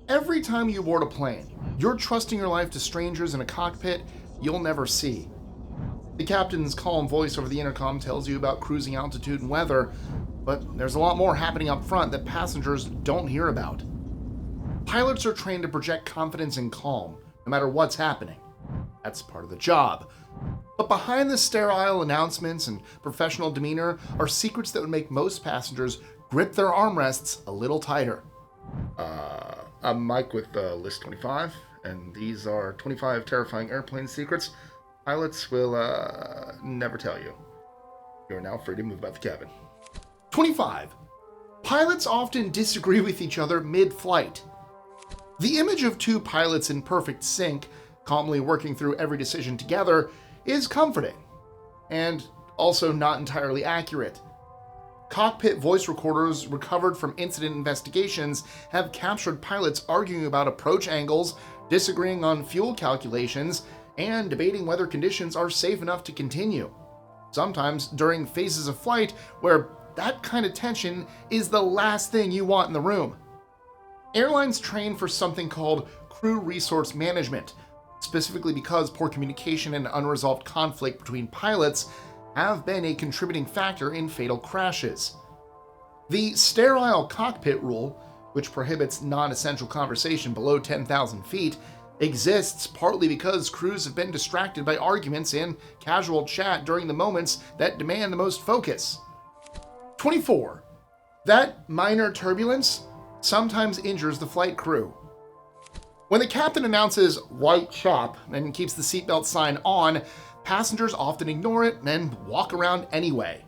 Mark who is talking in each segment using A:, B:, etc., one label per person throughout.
A: Every time you board a plane, you're trusting your life to strangers in a cockpit you'll never see. The captain's calm voice over the intercom tells you about cruising altitude and weather, but there's a lot more happening up front that passengers don't hear about. Pilots are trained to project confidence and calm, no matter what's happening. That's part of the job. But behind the sterile announcements and professional demeanor are secrets that would make most passengers grip their armrests a little tighter. I'm Mike with List 25, and these are 25 terrifying airplane secrets pilots will never tell you. You are now free to move about the cabin. 25. Pilots often disagree with each other mid-flight. The image of two pilots in perfect sync, calmly working through every decision together, is comforting, and also not entirely accurate. Cockpit voice recorders recovered from incident investigations have captured pilots arguing about approach angles, disagreeing on fuel calculations, and debating whether conditions are safe enough to continue. Sometimes during phases of flight where that kind of tension is the last thing you want in the room. Airlines train for something called crew resource management, specifically because poor communication and unresolved conflict between pilots have been a contributing factor in fatal crashes. The sterile cockpit rule, which prohibits non-essential conversation below 10,000 feet, exists partly because crews have been distracted by arguments and casual chat during the moments that demand the most focus. 24. That minor turbulence sometimes injures the flight crew. When the captain announces "white chop" and keeps the seatbelt sign on, passengers often ignore it and walk around anyway.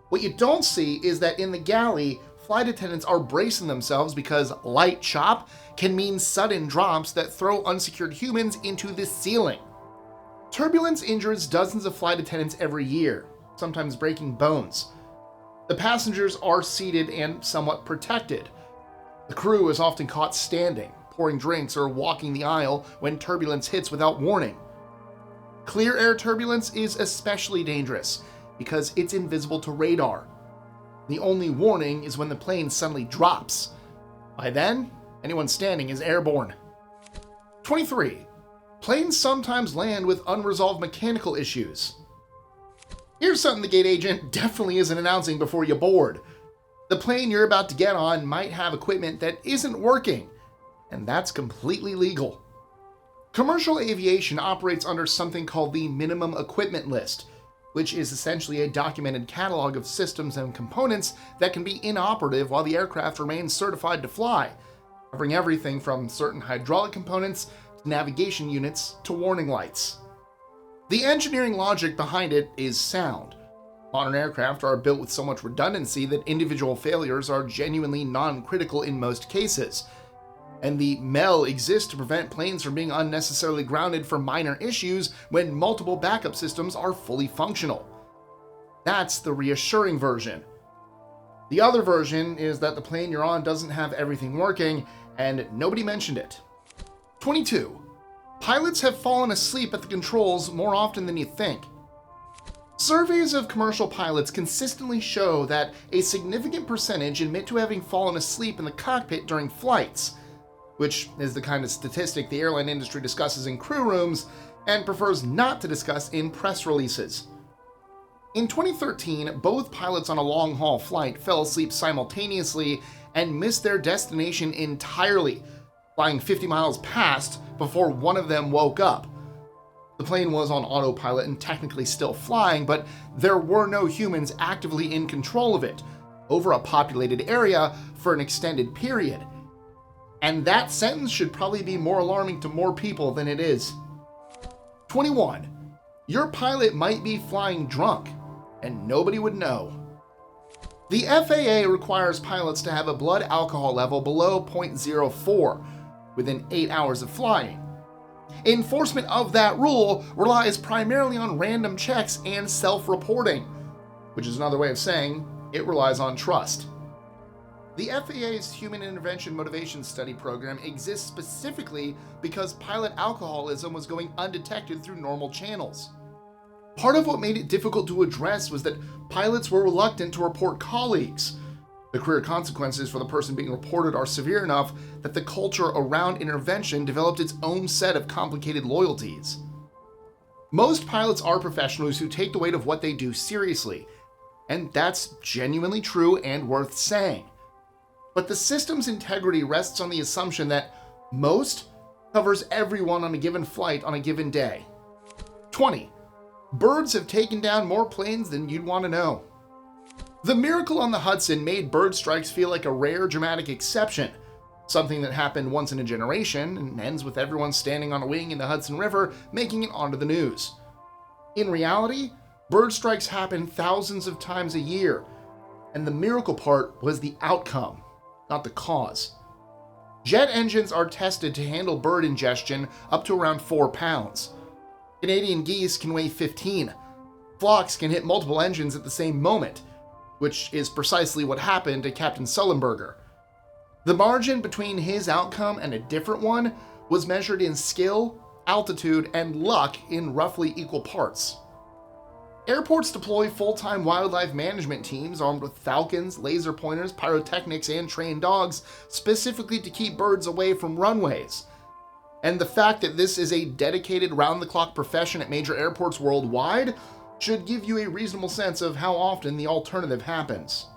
A: What you don't see is that in the galley, flight attendants are bracing themselves because light chop can mean sudden drops that throw unsecured humans into the ceiling. Turbulence injures dozens of flight attendants every year, sometimes breaking bones. The passengers are seated and somewhat protected. The crew is often caught standing, pouring drinks or walking the aisle when turbulence hits without warning. Clear air turbulence is especially dangerous because it's invisible to radar. The only warning is when the plane suddenly drops. By then, anyone standing is airborne. 23. Planes sometimes land with unresolved mechanical issues. Here's something the gate agent definitely isn't announcing before you board. The plane you're about to get on might have equipment that isn't working, and that's completely legal. Commercial aviation operates under something called the Minimum Equipment List, which is essentially a documented catalog of systems and components that can be inoperative while the aircraft remains certified to fly, covering everything from certain hydraulic components to navigation units to warning lights. The engineering logic behind it is sound. Modern aircraft are built with so much redundancy that individual failures are genuinely non-critical in most cases, and the MEL exists to prevent planes from being unnecessarily grounded for minor issues when multiple backup systems are fully functional. That's the reassuring version. The other version is that the plane you're on doesn't have everything working, and nobody mentioned it. 22. Pilots have fallen asleep at the controls more often than you think. Surveys of commercial pilots consistently show that a significant percentage admit to having fallen asleep in the cockpit during flights, which is the kind of statistic the airline industry discusses in crew rooms and prefers not to discuss in press releases. In 2013, both pilots on a long-haul flight fell asleep simultaneously and missed their destination entirely, flying 50 miles past before one of them woke up. The plane was on autopilot and technically still flying, but there were no humans actively in control of it, over a populated area for an extended period. And that sentence should probably be more alarming to more people than it is. 21. Your pilot might be flying drunk, and nobody would know. The FAA requires pilots to have a blood alcohol level below 0.04 within 8 hours of flying. Enforcement of that rule relies primarily on random checks and self-reporting, which is another way of saying it relies on trust. The FAA's Human Intervention Motivation Study program exists specifically because pilot alcoholism was going undetected through normal channels. Part of what made it difficult to address was that pilots were reluctant to report colleagues. The The career consequences for the person being reported are severe enough that the culture around intervention developed its own set of complicated loyalties. Most pilots are professionals who take the weight of what they do seriously, and that's genuinely true and worth saying. But the system's integrity rests on the assumption that most covers everyone on a given flight on a given day. 20. Birds have taken down more planes than you'd want to know. The miracle on the Hudson made bird strikes feel like a rare dramatic exception, something that happened once in a generation and ends with everyone standing on a wing in the Hudson River making it onto the news. In reality, bird strikes happen thousands of times a year, and the miracle part was the outcome, not the cause. Jet engines are tested to handle bird ingestion up to around 4 pounds. Canadian geese can weigh 15. Flocks can hit multiple engines at the same moment, which is precisely what happened to Captain Sullenberger. The margin between his outcome and a different one was measured in skill, altitude, and luck in roughly equal parts. Airports deploy full-time wildlife management teams armed with falcons, laser pointers, pyrotechnics, and trained dogs specifically to keep birds away from runways. And the fact that this is a dedicated round-the-clock profession at major airports worldwide should give you a reasonable sense of how often the alternative happens.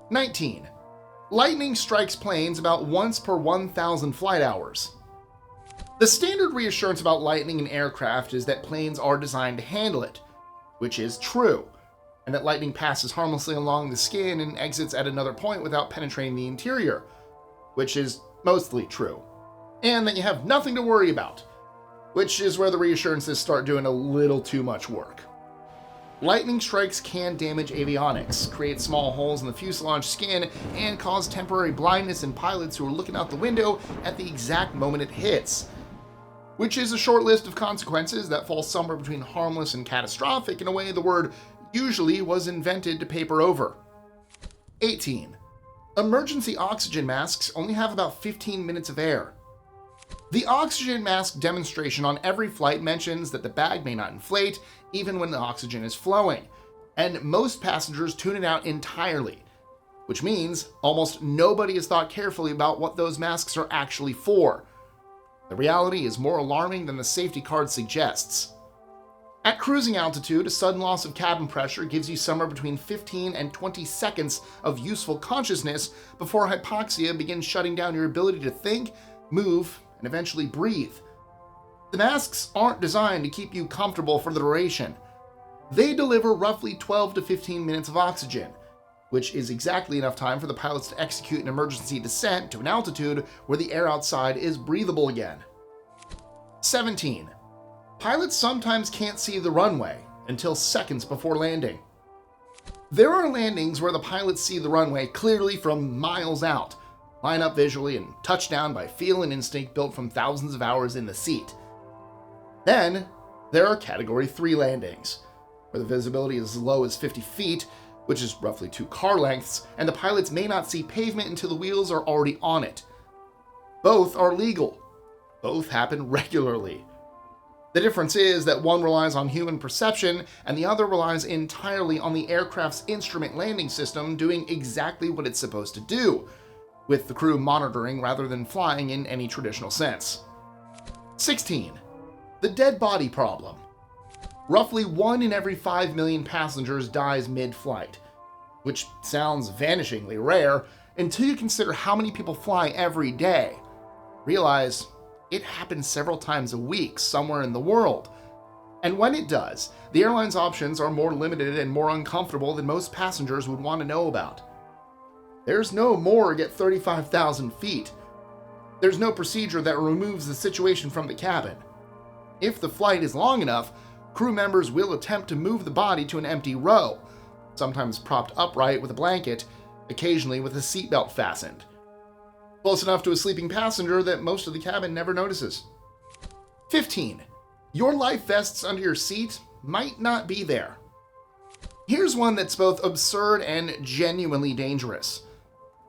A: 19. Lightning strikes planes about once per 1,000 flight hours. The standard reassurance about lightning in aircraft is that planes are designed to handle it, which is true, and that lightning passes harmlessly along the skin and exits at another point without penetrating the interior, which is mostly true, and that you have nothing to worry about, which is where the reassurances start doing a little too much work. Lightning strikes can damage avionics, create small holes in the fuselage skin, and cause temporary blindness in pilots who are looking out the window at the exact moment it hits, which is a short list of consequences that fall somewhere between harmless and catastrophic in a way the word usually was invented to paper over. 18. Emergency oxygen masks only have about 15 minutes of air. The oxygen mask demonstration on every flight mentions that the bag may not inflate even when the oxygen is flowing, and most passengers tune it out entirely, which means almost nobody has thought carefully about what those masks are actually for. The reality is more alarming than the safety card suggests. At cruising altitude, a sudden loss of cabin pressure gives you somewhere between 15 and 20 seconds of useful consciousness before hypoxia begins shutting down your ability to think, move, and eventually breathe. The masks aren't designed to keep you comfortable for the duration. They deliver roughly 12 to 15 minutes of oxygen, which is exactly enough time for the pilots to execute an emergency descent to an altitude where the air outside is breathable again. 17. Pilots sometimes can't see the runway until seconds before landing. There are landings where the pilots see the runway clearly from miles out, line up visually, and touch down by feel and instinct built from thousands of hours in the seat. Then, there are Category 3 landings, where the visibility is as low as 50 feet, which is roughly 2 car lengths, and the pilots may not see pavement until the wheels are already on it. Both are legal. Both happen regularly. The difference is that one relies on human perception, and the other relies entirely on the aircraft's instrument landing system doing exactly what it's supposed to do, with the crew monitoring rather than flying in any traditional sense. 16. The dead body problem. Roughly 1 in every 5 million passengers dies mid-flight, which sounds vanishingly rare until you consider how many people fly every day. Realize it happens several times a week somewhere in the world. And when it does, the airline's options are more limited and more uncomfortable than most passengers would want to know about. There's no morgue at 35,000 feet. There's no procedure that removes the situation from the cabin. If the flight is long enough, crew members will attempt to move the body to an empty row, sometimes propped upright with a blanket, occasionally with a seatbelt fastened. Close enough to a sleeping passenger that most of the cabin never notices. 15. Your life vests under your seat might not be there. Here's one that's both absurd and genuinely dangerous.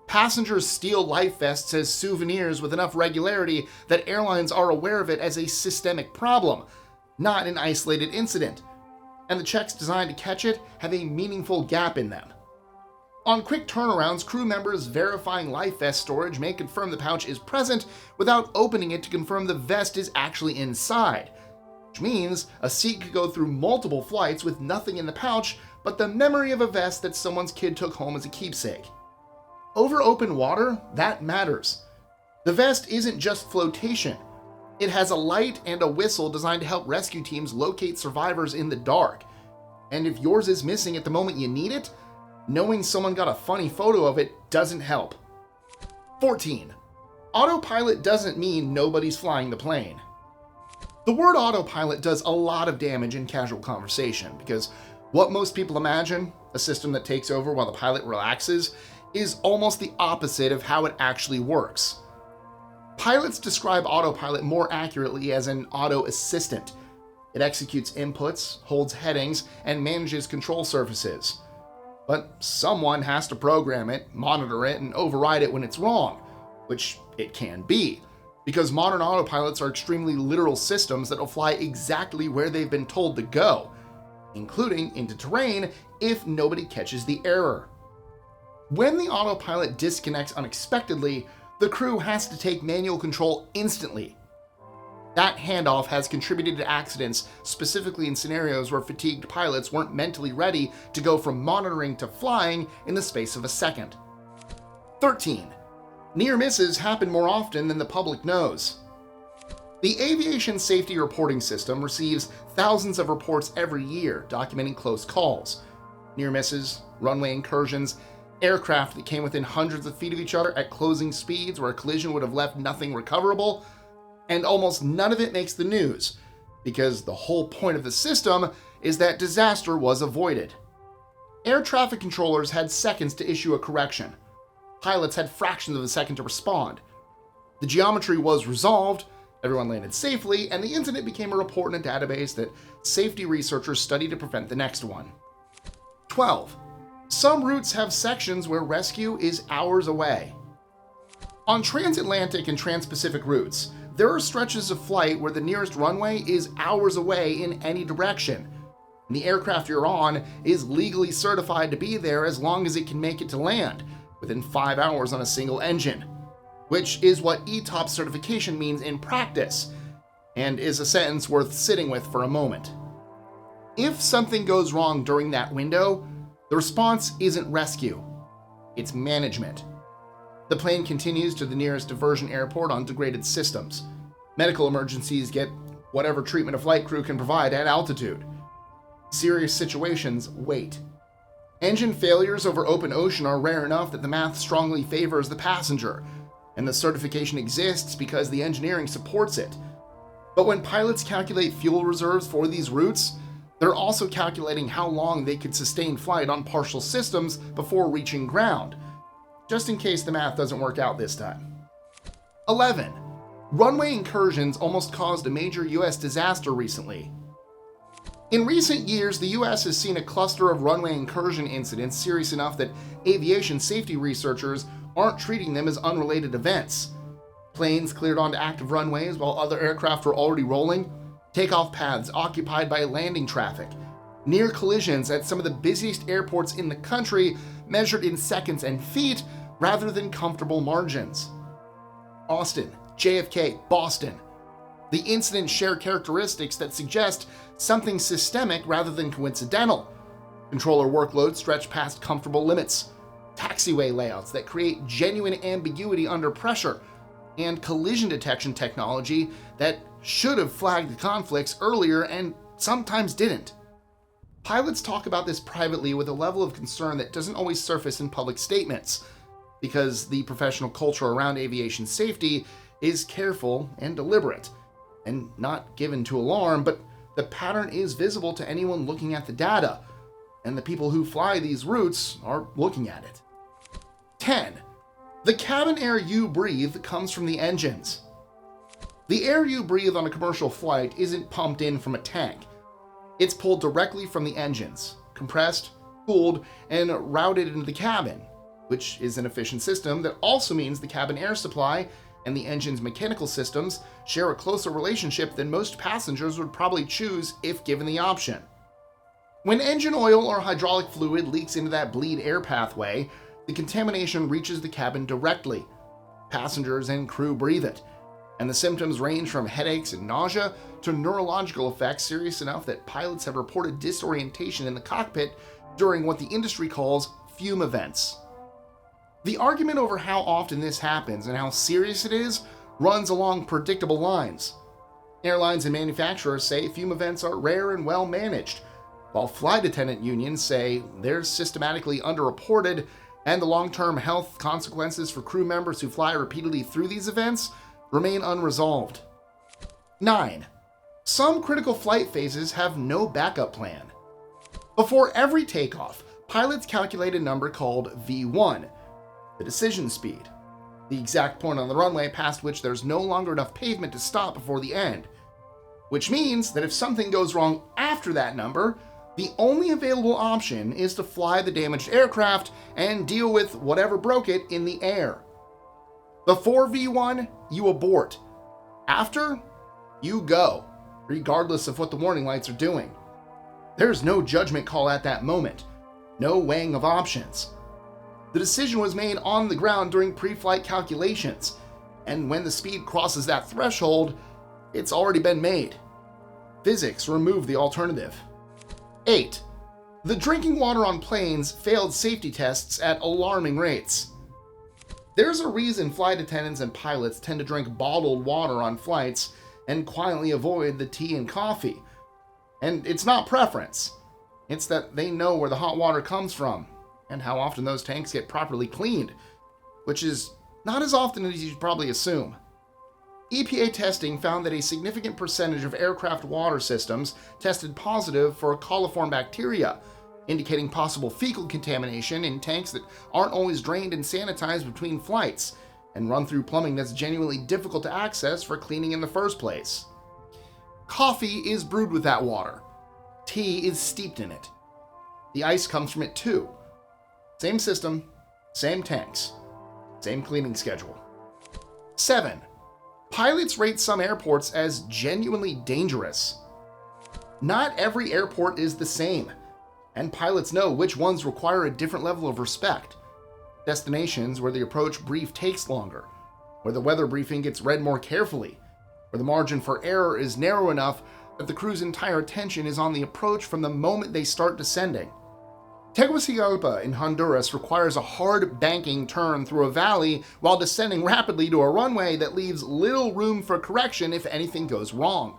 A: Passengers steal life vests as souvenirs with enough regularity that airlines are aware of it as a systemic problem, not an isolated incident, and the checks designed to catch it have a meaningful gap in them. On quick turnarounds, crew members verifying life vest storage may confirm the pouch is present without opening it to confirm the vest is actually inside, which means a seat could go through multiple flights with nothing in the pouch but the memory of a vest that someone's kid took home as a keepsake. Over open water, that matters. The vest isn't just flotation. It has a light and a whistle designed to help rescue teams locate survivors in the dark. And if yours is missing at the moment you need it, knowing someone got a funny photo of it doesn't help. 14. Autopilot doesn't mean nobody's flying the plane. The word autopilot does a lot of damage in casual conversation because what most people imagine, a system that takes over while the pilot relaxes, is almost the opposite of how it actually works. Pilots describe autopilot more accurately as an auto assistant. It executes inputs, holds headings, and manages control surfaces. But someone has to program it, monitor it, and override it when it's wrong, which it can be, because modern autopilots are extremely literal systems that will fly exactly where they've been told to go, including into terrain if nobody catches the error. When the autopilot disconnects unexpectedly, the crew has to take manual control instantly. That handoff has contributed to accidents, specifically in scenarios where fatigued pilots weren't mentally ready to go from monitoring to flying in the space of a second. 13. Near misses happen more often than the public knows. The Aviation Safety Reporting System receives thousands of reports every year documenting close calls, near misses, runway incursions, aircraft that came within hundreds of feet of each other at closing speeds where a collision would have left nothing recoverable, and almost none of it makes the news, because the whole point of the system is that disaster was avoided. Air traffic controllers had seconds to issue a correction. Pilots had fractions of a second to respond. The geometry was resolved, everyone landed safely, and the incident became a report in a database that safety researchers study to prevent the next one. 12. Some routes have sections where rescue is hours away. On transatlantic and transpacific routes, there are stretches of flight where the nearest runway is hours away in any direction, and the aircraft you're on is legally certified to be there as long as it can make it to land, within 5 hours on a single engine, which is what ETOPS certification means in practice, and is a sentence worth sitting with for a moment. If something goes wrong during that window, the response isn't rescue, it's management. The plane continues to the nearest diversion airport on degraded systems. Medical emergencies get whatever treatment a flight crew can provide at altitude. Serious situations wait. Engine failures over open ocean are rare enough that the math strongly favors the passenger, and the certification exists because the engineering supports it. But when pilots calculate fuel reserves for these routes, they're also calculating how long they could sustain flight on partial systems before reaching ground, just in case the math doesn't work out this time. 11. Runway incursions almost caused a major US disaster recently. In recent years, the US has seen a cluster of runway incursion incidents serious enough that aviation safety researchers aren't treating them as unrelated events. Planes cleared onto active runways while other aircraft were already rolling, takeoff paths occupied by landing traffic, near collisions at some of the busiest airports in the country measured in seconds and feet rather than comfortable margins. Austin, JFK, Boston. The incidents share characteristics that suggest something systemic rather than coincidental. Controller workloads stretch past comfortable limits, taxiway layouts that create genuine ambiguity under pressure, and collision detection technology that should have flagged the conflicts earlier and sometimes didn't. Pilots talk about this privately with a level of concern that doesn't always surface in public statements, because the professional culture around aviation safety is careful and deliberate, and not given to alarm, but the pattern is visible to anyone looking at the data, and the people who fly these routes are looking at it. 10. The cabin air you breathe comes from the engines. The air you breathe on a commercial flight isn't pumped in from a tank. It's pulled directly from the engines, compressed, cooled, and routed into the cabin, which is an efficient system that also means the cabin air supply and the engine's mechanical systems share a closer relationship than most passengers would probably choose if given the option. When engine oil or hydraulic fluid leaks into that bleed air pathway, the contamination reaches the cabin directly. Passengers and crew breathe it, and the symptoms range from headaches and nausea to neurological effects serious enough that pilots have reported disorientation in the cockpit during what the industry calls fume events. The argument over how often this happens and how serious it is runs along predictable lines. Airlines and manufacturers say fume events are rare and well managed, while flight attendant unions say they're systematically underreported and the long-term health consequences for crew members who fly repeatedly through these events remain unresolved. 9. Some critical flight phases have no backup plan. Before every takeoff, pilots calculate a number called V1, the decision speed, the exact point on the runway past which there's no longer enough pavement to stop before the end, which means that if something goes wrong after that number, the only available option is to fly the damaged aircraft and deal with whatever broke it in the air. Before V1, you abort. After, you go, regardless of what the warning lights are doing. There's no judgment call at that moment, no weighing of options. The decision was made on the ground during pre-flight calculations, and when the speed crosses that threshold, it's already been made. Physics remove the alternative. 8. The drinking water on planes failed safety tests at alarming rates. There's a reason flight attendants and pilots tend to drink bottled water on flights and quietly avoid the tea and coffee. And it's not preference. It's that they know where the hot water comes from and how often those tanks get properly cleaned, which is not as often as you'd probably assume. EPA testing found that a significant percentage of aircraft water systems tested positive for coliform bacteria, indicating possible fecal contamination in tanks that aren't always drained and sanitized between flights, and run through plumbing that's genuinely difficult to access for cleaning in the first place. Coffee is brewed with that water. Tea is steeped in it. The ice comes from it too. Same system, same tanks, same cleaning schedule. 7. Pilots rate some airports as genuinely dangerous. Not every airport is the same, and pilots know which ones require a different level of respect. Destinations where the approach brief takes longer, where the weather briefing gets read more carefully, where the margin for error is narrow enough that the crew's entire attention is on the approach from the moment they start descending. Tegucigalpa in Honduras requires a hard banking turn through a valley while descending rapidly to a runway that leaves little room for correction if anything goes wrong.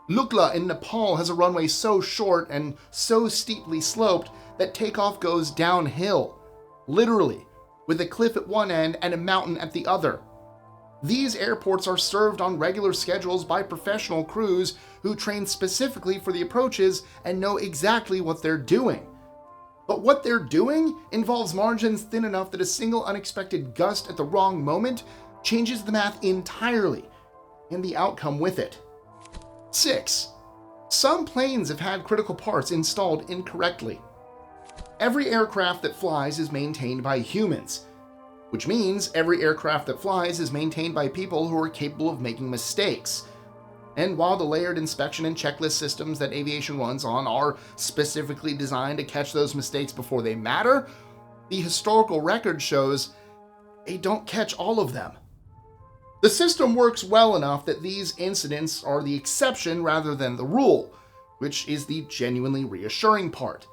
A: Lukla in Nepal has a runway so short and so steeply sloped that takeoff goes downhill, literally, with a cliff at one end and a mountain at the other. These airports are served on regular schedules by professional crews who train specifically for the approaches and know exactly what they're doing. But what they're doing involves margins thin enough that a single unexpected gust at the wrong moment changes the math entirely, and the outcome with it. 6. Some planes have had critical parts installed incorrectly. Every aircraft that flies is maintained by humans, which means every aircraft that flies is maintained by people who are capable of making mistakes. And while the layered inspection and checklist systems that aviation runs on are specifically designed to catch those mistakes before they matter, the historical record shows they don't catch all of them. The system works well enough that these incidents are the exception rather than the rule, which is the genuinely reassuring part.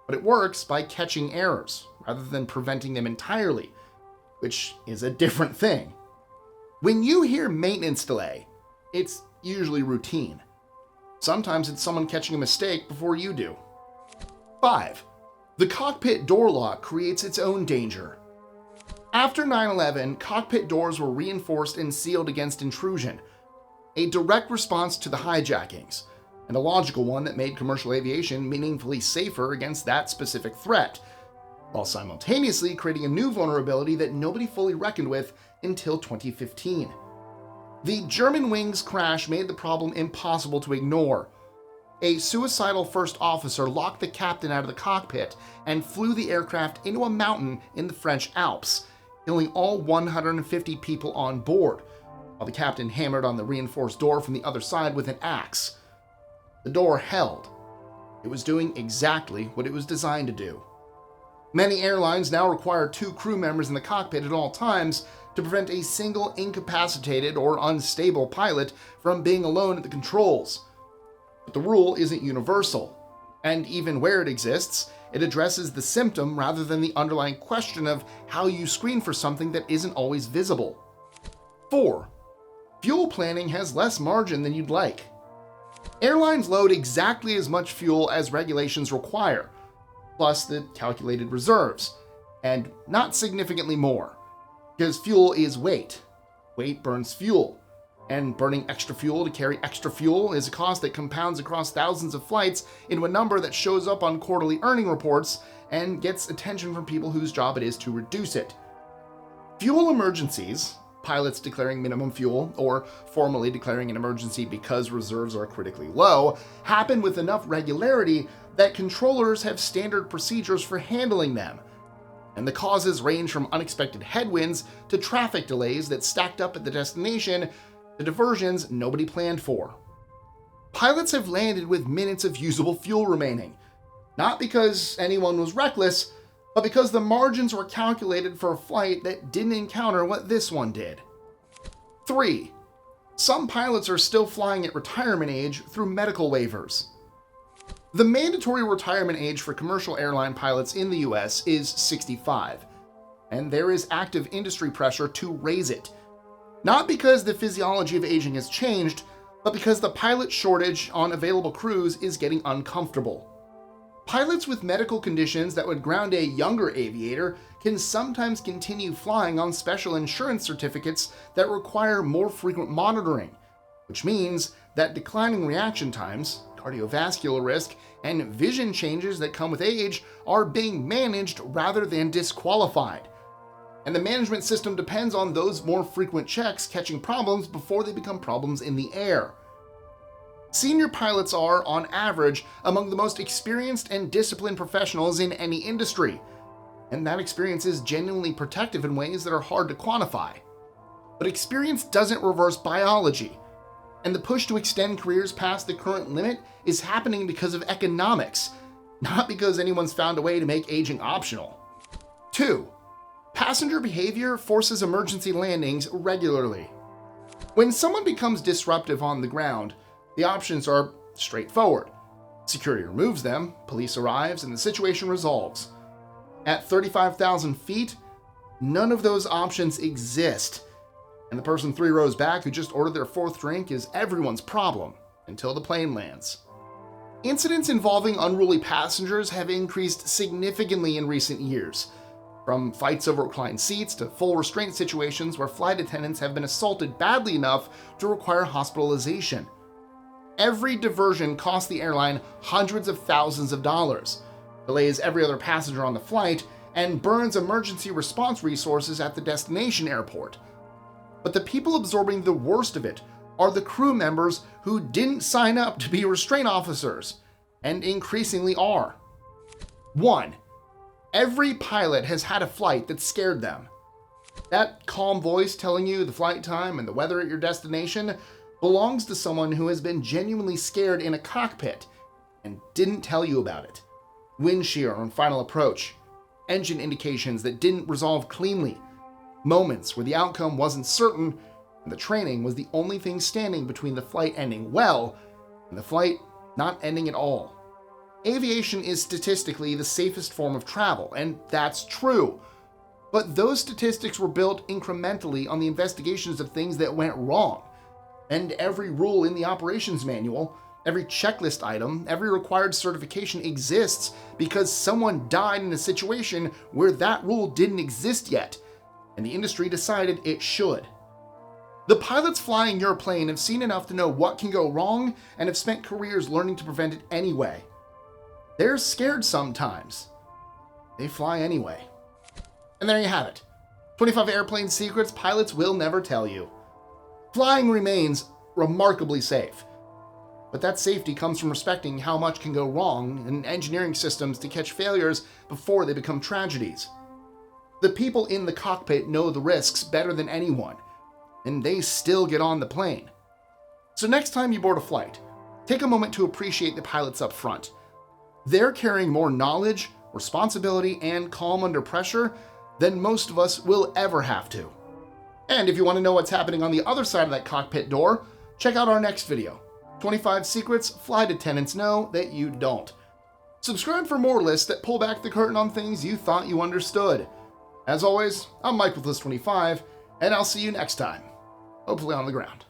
A: But it works by catching errors rather than preventing them entirely, which is a different thing. When you hear maintenance delay, it's usually routine. Sometimes it's someone catching a mistake before you do. 5. The cockpit door lock creates its own danger. After 9/11, cockpit doors were reinforced and sealed against intrusion, a direct response to the hijackings, and a logical one that made commercial aviation meaningfully safer against that specific threat, while simultaneously creating a new vulnerability that nobody fully reckoned with until 2015. The Germanwings crash made the problem impossible to ignore. A suicidal first officer locked the captain out of the cockpit and flew the aircraft into a mountain in the French Alps, killing all 150 people on board, while the captain hammered on the reinforced door from the other side with an axe. The door held. It was doing exactly what it was designed to do. Many airlines now require 2 crew members in the cockpit at all times to prevent a single incapacitated or unstable pilot from being alone at the controls. But the rule isn't universal, and even where it exists, it addresses the symptom rather than the underlying question of how you screen for something that isn't always visible. 4. Fuel planning has less margin than you'd like. Airlines load exactly as much fuel as regulations require, plus the calculated reserves, and not significantly more, because fuel is weight. Weight burns fuel, and burning extra fuel to carry extra fuel is a cost that compounds across thousands of flights into a number that shows up on quarterly earning reports and gets attention from people whose job it is to reduce it. Fuel emergencies, pilots declaring minimum fuel or formally declaring an emergency because reserves are critically low, happen with enough regularity that controllers have standard procedures for handling them. And the causes range from unexpected headwinds to traffic delays that stacked up at the destination to diversions nobody planned for. Pilots have landed with minutes of usable fuel remaining, not because anyone was reckless, but because the margins were calculated for a flight that didn't encounter what this one did. 3. Some pilots are still flying at retirement age through medical waivers. The mandatory retirement age for commercial airline pilots in the US is 65, and there is active industry pressure to raise it. Not because the physiology of aging has changed, but because the pilot shortage on available crews is getting uncomfortable. Pilots with medical conditions that would ground a younger aviator can sometimes continue flying on special insurance certificates that require more frequent monitoring, which means that declining reaction times, cardiovascular risk, and vision changes that come with age are being managed rather than disqualified. And the management system depends on those more frequent checks catching problems before they become problems in the air. Senior pilots are, on average, among the most experienced and disciplined professionals in any industry, and that experience is genuinely protective in ways that are hard to quantify. But experience doesn't reverse biology, and the push to extend careers past the current limit is happening because of economics, not because anyone's found a way to make aging optional. 2. Passenger behavior forces emergency landings regularly. When someone becomes disruptive on the ground, the options are straightforward. Security removes them, police arrives, and the situation resolves. At 35,000 feet, none of those options exist, and the person 3 rows back who just ordered their 4th drink is everyone's problem until the plane lands. Incidents involving unruly passengers have increased significantly in recent years, from fights over reclined seats to full restraint situations where flight attendants have been assaulted badly enough to require hospitalization. Every diversion costs the airline hundreds of thousands of dollars, delays every other passenger on the flight, and burns emergency response resources at the destination airport. But the people absorbing the worst of it are the crew members who didn't sign up to be restraint officers, and increasingly are. 1. Every pilot has had a flight that scared them. That calm voice telling you the flight time and the weather at your destination belongs to someone who has been genuinely scared in a cockpit and didn't tell you about it. Wind shear on final approach, engine indications that didn't resolve cleanly, moments where the outcome wasn't certain and the training was the only thing standing between the flight ending well and the flight not ending at all. Aviation is statistically the safest form of travel, and that's true. But those statistics were built incrementally on the investigations of things that went wrong. And every rule in the operations manual, every checklist item, every required certification exists because someone died in a situation where that rule didn't exist yet, and the industry decided it should. The pilots flying your plane have seen enough to know what can go wrong and have spent careers learning to prevent it anyway. They're scared sometimes. They fly anyway. And there you have it. 25 airplane secrets pilots will never tell you. Flying remains remarkably safe. But that safety comes from respecting how much can go wrong and engineering systems to catch failures before they become tragedies. The people in the cockpit know the risks better than anyone, and they still get on the plane. So next time you board a flight, take a moment to appreciate the pilots up front. They're carrying more knowledge, responsibility, and calm under pressure than most of us will ever have to. And if you want to know what's happening on the other side of that cockpit door, check out our next video, 25 Secrets Flight Attendants Know That You Don't. Subscribe for more lists that pull back the curtain on things you thought you understood. As always, I'm Mike with List 25, and I'll see you next time, hopefully on the ground.